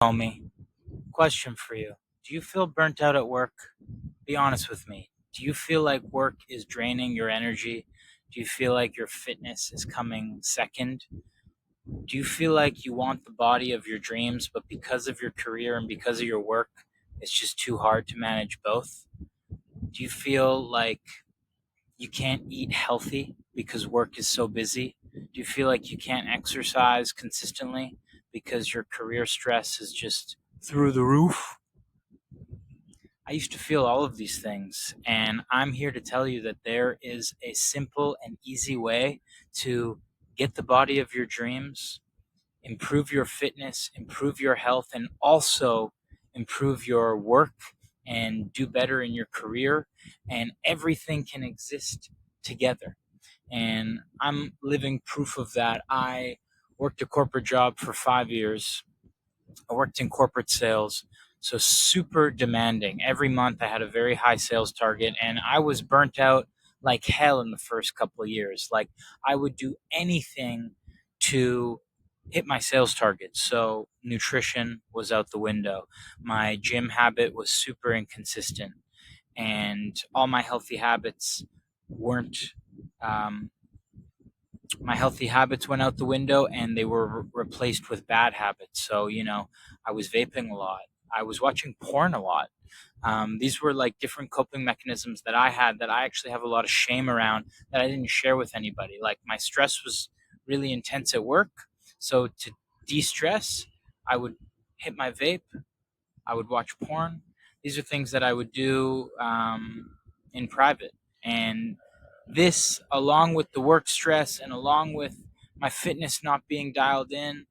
Homie, question for you. Do you feel burnt out at work? Be honest with me. Do you feel like work is draining your energy? Do you feel like your fitness is coming second? Do you feel like you want the body of your dreams, but because of your career and because of your work, it's just too hard to manage both? Do you feel like you can't eat healthy because work is so busy? Do you feel like you can't exercise consistently because your career stress is just through the roof? I used to feel all of these things, and I'm here to tell you that there is a simple and easy way to get the body of your dreams, improve your fitness, improve your health, and also improve your work and do better in your career. And everything can exist together. And I'm living proof of that. I worked a corporate job for 5 years. I worked in corporate sales, so super demanding. Every month I had a very high sales target, and I was burnt out like hell in the first couple of years. Like, I would do anything to hit my sales targets. So nutrition was out the window. My gym habit was super inconsistent, and all weren't um, my healthy habits went out the window, and they were replaced with bad habits. So, I was vaping a lot. I was watching porn a lot. These were like different coping mechanisms that I had that I actually have a lot of shame around that I didn't share with anybody. Like, my stress was really intense at work. So, to de stress, I would hit my vape, I would watch porn. These are things that I would do in private. And this, along with the work stress and along with my fitness not being dialed in,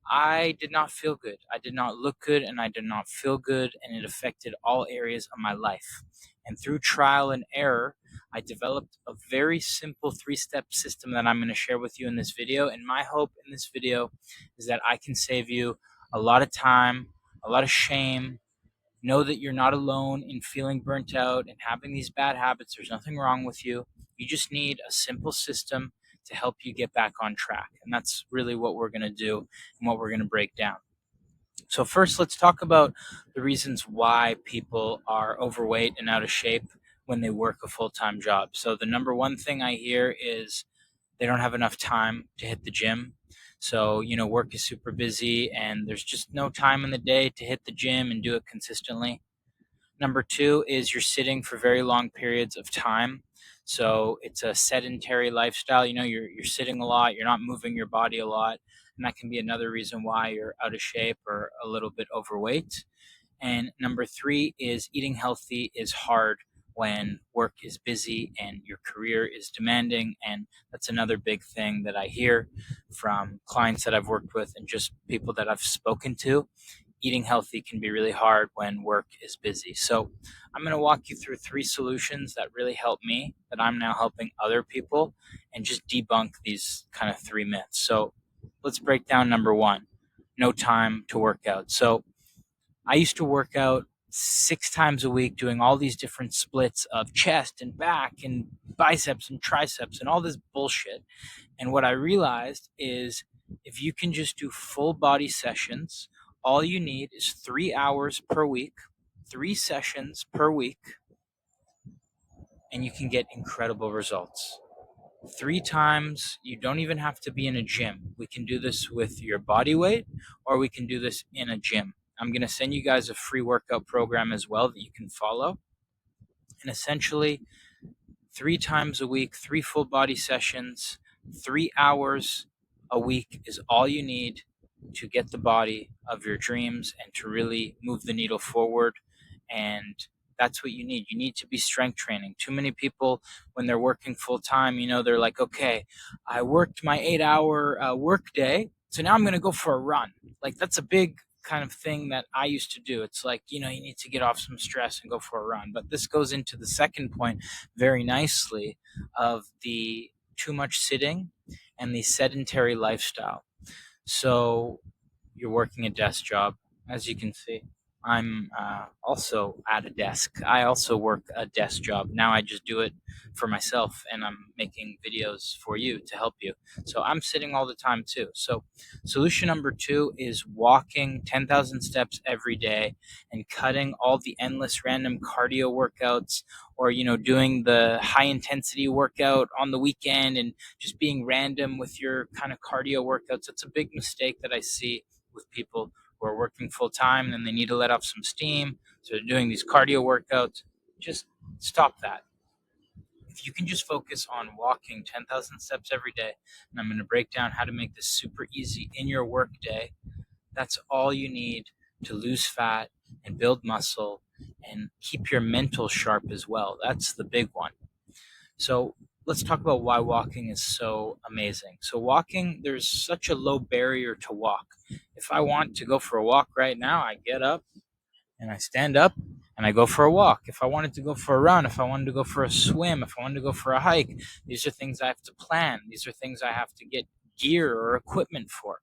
I did not feel good. I did not look good and I did not feel good, and it affected all areas of my life. And through trial and error, I developed a very simple 3-step system that I'm going to share with you in this video. And my hope in this video is that I can save you a lot of time, a lot of shame. Know that you're not alone in feeling burnt out and having these bad habits. There's nothing wrong with you. You just need a simple system to help you get back on track. And that's really what we're going to do and what we're going to break down. So, first, let's talk about the reasons why people are overweight and out of shape when they work a full time job. So, the number one thing I hear is they don't have enough time to hit the gym. So, work is super busy and there's just no time in the day to hit the gym and do it consistently. Number two is you're sitting for very long periods of time. So it's a sedentary lifestyle. You're sitting a lot, you're not moving your body a lot. And that can be another reason why you're out of shape or a little bit overweight. And number three is eating healthy is hard when work is busy and your career is demanding. And that's another big thing that I hear from clients that I've worked with and just people that I've spoken to. Eating healthy can be really hard when work is busy. So I'm going to walk you through 3 solutions that really help me, that I'm now helping other people, and just debunk these kind of 3 myths. So let's break down number one: no time to work out. So I used to work out 6 times a week doing all these different splits of chest and back and biceps and triceps and all this bullshit. And what I realized is if you can just do full body sessions, all you need is 3 hours per week, 3 sessions per week, and you can get incredible results. 3 times, you don't even have to be in a gym. We can do this with your body weight, or we can do this in a gym. I'm going to send you guys a free workout program as well that you can follow. And essentially, 3 times a week, 3 full body sessions, 3 hours a week is all you need to get the body of your dreams and to really move the needle forward. And that's what you need. You need to be strength training. Too many people, when they're working full time, they're like, okay, I worked my 8-hour work day, so now I'm going to go for a run. Like, that's a big kind of thing that I used to do. It's like, you need to get off some stress and go for a run. But this goes into the second point very nicely of the too much sitting and the sedentary lifestyle. So you're working a desk job, as you can see I'm also at a desk. I also work a desk job. Now I just do it for myself and I'm making videos for you to help you. So I'm sitting all the time too. So solution number two is walking 10,000 steps every day and cutting all the endless random cardio workouts or, doing the high intensity workout on the weekend and just being random with your kind of cardio workouts. That's a big mistake that I see with people who are working full time and they need to let off some steam. So they're doing these cardio workouts. Just stop that. If you can just focus on walking 10,000 steps every day, and I'm going to break down how to make this super easy in your work day, that's all you need to lose fat and build muscle and keep your mental sharp as well. That's the big one. So let's talk about why walking is so amazing. So walking, there's such a low barrier to walk. If I want to go for a walk right now, I get up and I stand up and I go for a walk. If I wanted to go for a run, if I wanted to go for a swim, if I wanted to go for a hike, these are things I have to plan. These are things I have to get gear or equipment for.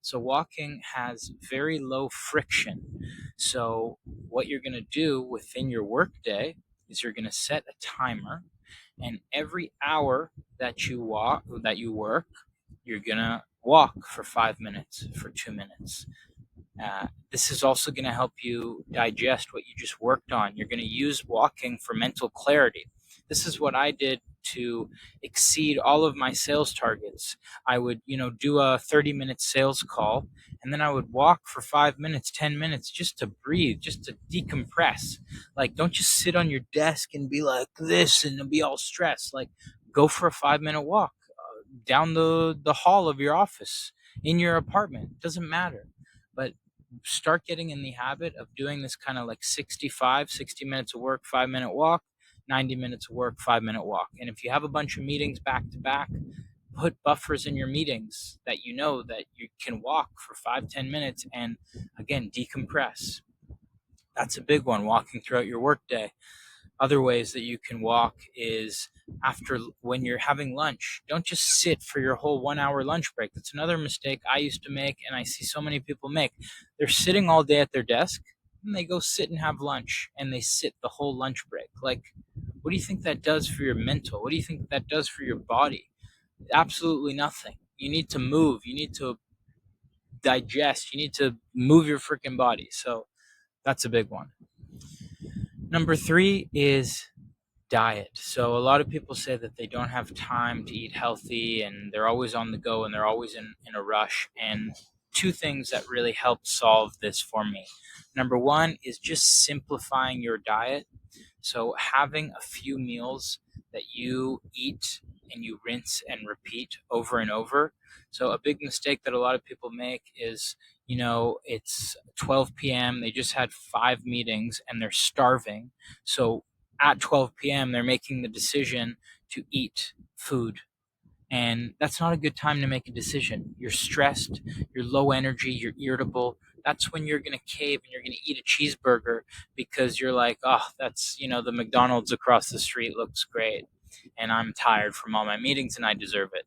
So walking has very low friction. So what you're going to do within your workday is you're going to set a timer, and every hour that you work, you're going to walk for 5 minutes, for 2 minutes. This is also going to help you digest what you just worked on. You're going to use walking for mental clarity. This is what I did to exceed all of my sales targets. I would, do a 30-minute sales call, and then I would walk for 5 minutes, 10 minutes just to breathe, just to decompress. Like, don't just sit on your desk and be like this and be all stressed. Like, go for a 5-minute walk down the hall of your office, in your apartment. Doesn't matter. But start getting in the habit of doing this kind of like 60 minutes of work, 5-minute walk, 90 minutes of work, 5-minute walk. And if you have a bunch of meetings back to back, put buffers in your meetings that you know that you can walk for 5-10 minutes and again decompress. That's a big one, walking throughout your workday. Other ways that you can walk is after, when you're having lunch. Don't just sit for your whole 1 hour lunch break. That's another mistake I used to make and I see so many people make. They're sitting all day at their desk and they go sit and have lunch and they sit the whole lunch break. Like, what do you think that does for your mental? What do you think that does for your body? Absolutely nothing. You need to move. You need to digest. You need to move your freaking body. So that's a big one. Number three is diet. So a lot of people say that they don't have time to eat healthy and they're always on the go and they're always in a rush. And two things that really help solve this for me. Number one is just simplifying your diet. So having a few meals that you eat and you rinse and repeat over and over. So a big mistake that a lot of people make is, it's 12 p.m. They just had 5 meetings and they're starving. So at 12 p.m., they're making the decision to eat food. And that's not a good time to make a decision. You're stressed, you're low energy, you're irritable. That's when you're going to cave and you're going to eat a cheeseburger because you're like, oh, that's, the McDonald's across the street looks great. And I'm tired from all my meetings and I deserve it.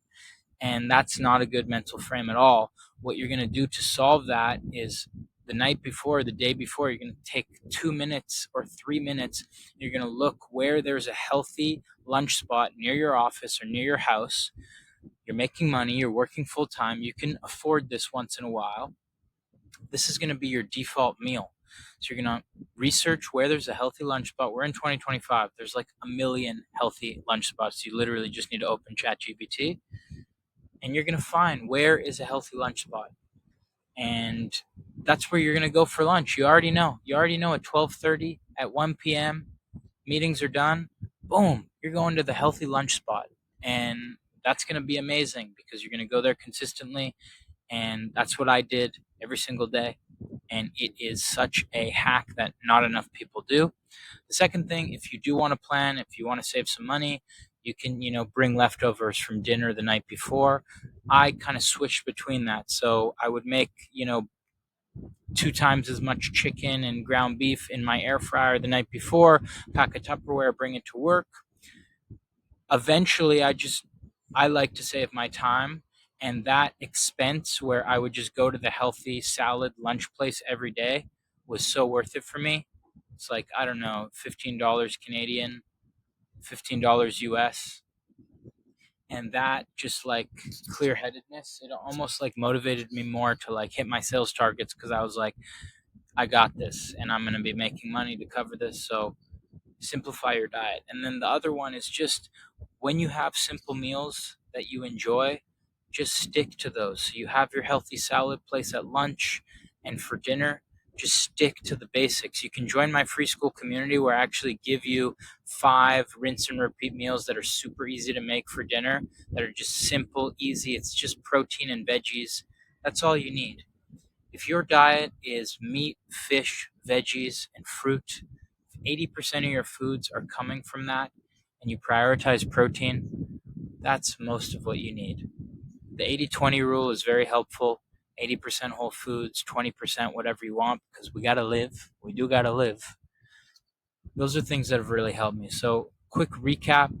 And that's not a good mental frame at all. What you're going to do to solve that is the night before, the day before, you're going to take 2 minutes or 3 minutes. You're going to look where there's a healthy lunch spot near your office or near your house. You're making money, you're working full time, you can afford this once in a while. This is going to be your default meal. So you're going to research where there's a healthy lunch spot. We're in 2025. There's like a million healthy lunch spots. You literally just need to open ChatGPT and you're going to find where is a healthy lunch spot. And that's where you're going to go for lunch. You already know. You already know at 12:30, at 1 p.m., meetings are done. Boom, you're going to the healthy lunch spot. And that's going to be amazing because you're going to go there consistently. And that's what I did every single day. And it is such a hack that not enough people do. The second thing, if you do want to plan, if you want to save some money, you can, bring leftovers from dinner the night before. I kind of switched between that. So I would make, 2 times as much chicken and ground beef in my air fryer the night before, pack a Tupperware, bring it to work. Eventually, I like to save my time, and that expense where I would just go to the healthy salad lunch place every day was so worth it for me. It's like, I don't know, $15 Canadian, $15 US. And that just like clear headedness, it almost like motivated me more to like hit my sales targets because I was like, I got this and I'm going to be making money to cover this. So simplify your diet. And then the other one is just when you have simple meals that you enjoy, just stick to those. So you have your healthy salad place at lunch and for dinner, just stick to the basics. You can join my free Skool community where I actually give you 5 rinse and repeat meals that are super easy to make for dinner, that are just simple, easy. It's just protein and veggies. That's all you need. If your diet is meat, fish, veggies, and fruit, 80% of your foods are coming from that, and you prioritize protein, that's most of what you need. The 80-20 rule is very helpful. 80% whole foods, 20% whatever you want, because we got to live. We do got to live. Those are things that have really helped me. So, quick recap: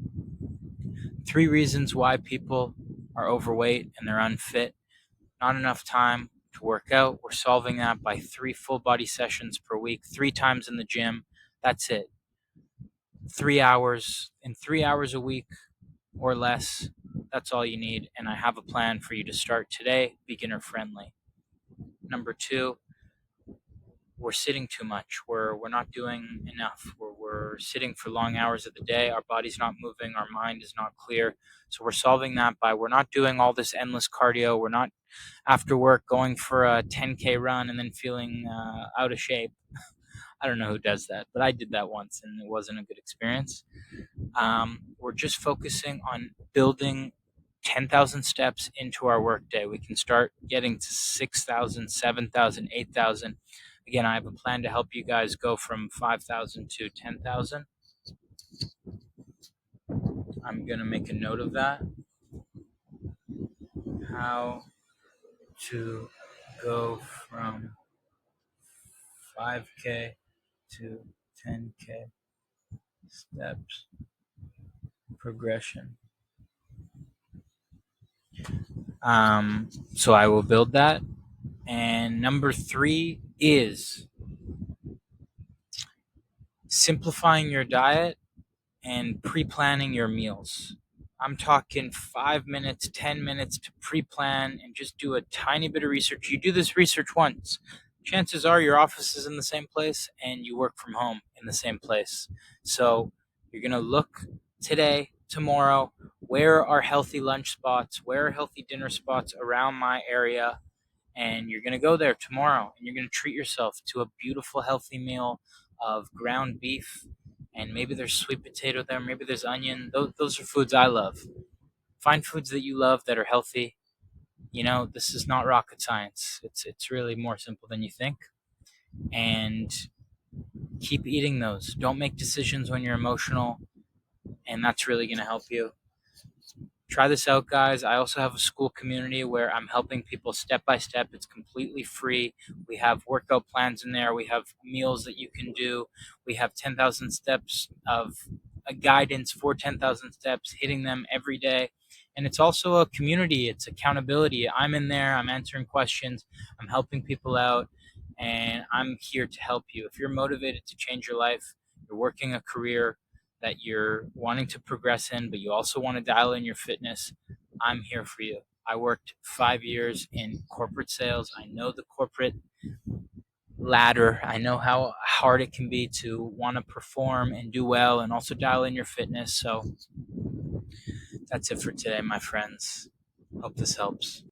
3 reasons why people are overweight and they're unfit. Not enough time to work out. We're solving that by 3 full body sessions per week, 3 times in the gym. That's it. 3 hours, in 3 hours a week or less. That's all you need. And I have a plan for you to start today, beginner friendly. Number 2, we're sitting too much. We're not doing enough. We're sitting for long hours of the day. Our body's not moving. Our mind is not clear. So we're solving that by we're not doing all this endless cardio. We're not after work going for a 10K run and then feeling out of shape. I don't know who does that, but I did that once and it wasn't a good experience. We're just focusing on building 10,000 steps into our workday. We can start getting to 6,000, 7,000, 8,000. Again, I have a plan to help you guys go from 5,000 to 10,000. I'm going to make a note of that. How to go from 5K to 10K steps progression. So I will build that. And number 3 is simplifying your diet and pre-planning your meals. I'm talking 5 minutes, 10 minutes to pre-plan and just do a tiny bit of research. You do this research once, chances are your office is in the same place and you work from home in the same place. So you're going to look today, tomorrow, where are healthy lunch spots, where are healthy dinner spots around my area, and you're going to go there tomorrow and you're going to treat yourself to a beautiful healthy meal of ground beef, and maybe there's sweet potato there, maybe there's onion. Those are foods I love. Find foods that you love that are healthy. This is not rocket science. It's really more simple than you think. And keep eating those. Don't make decisions when you're emotional, and that's really going to help you. Try this out, guys. I also have a Skool community where I'm helping people step by step. It's completely free. We have workout plans in there. We have meals that you can do. We have 10,000 steps of a guidance for 10,000 steps, hitting them every day. And it's also a community. It's accountability. I'm in there. I'm answering questions. I'm helping people out. And I'm here to help you. If you're motivated to change your life, you're working a career that you're wanting to progress in, but you also want to dial in your fitness, I'm here for you. I worked 5 years in corporate sales. I know the corporate ladder. I know how hard it can be to want to perform and do well and also dial in your fitness. So that's it for today, my friends. Hope this helps.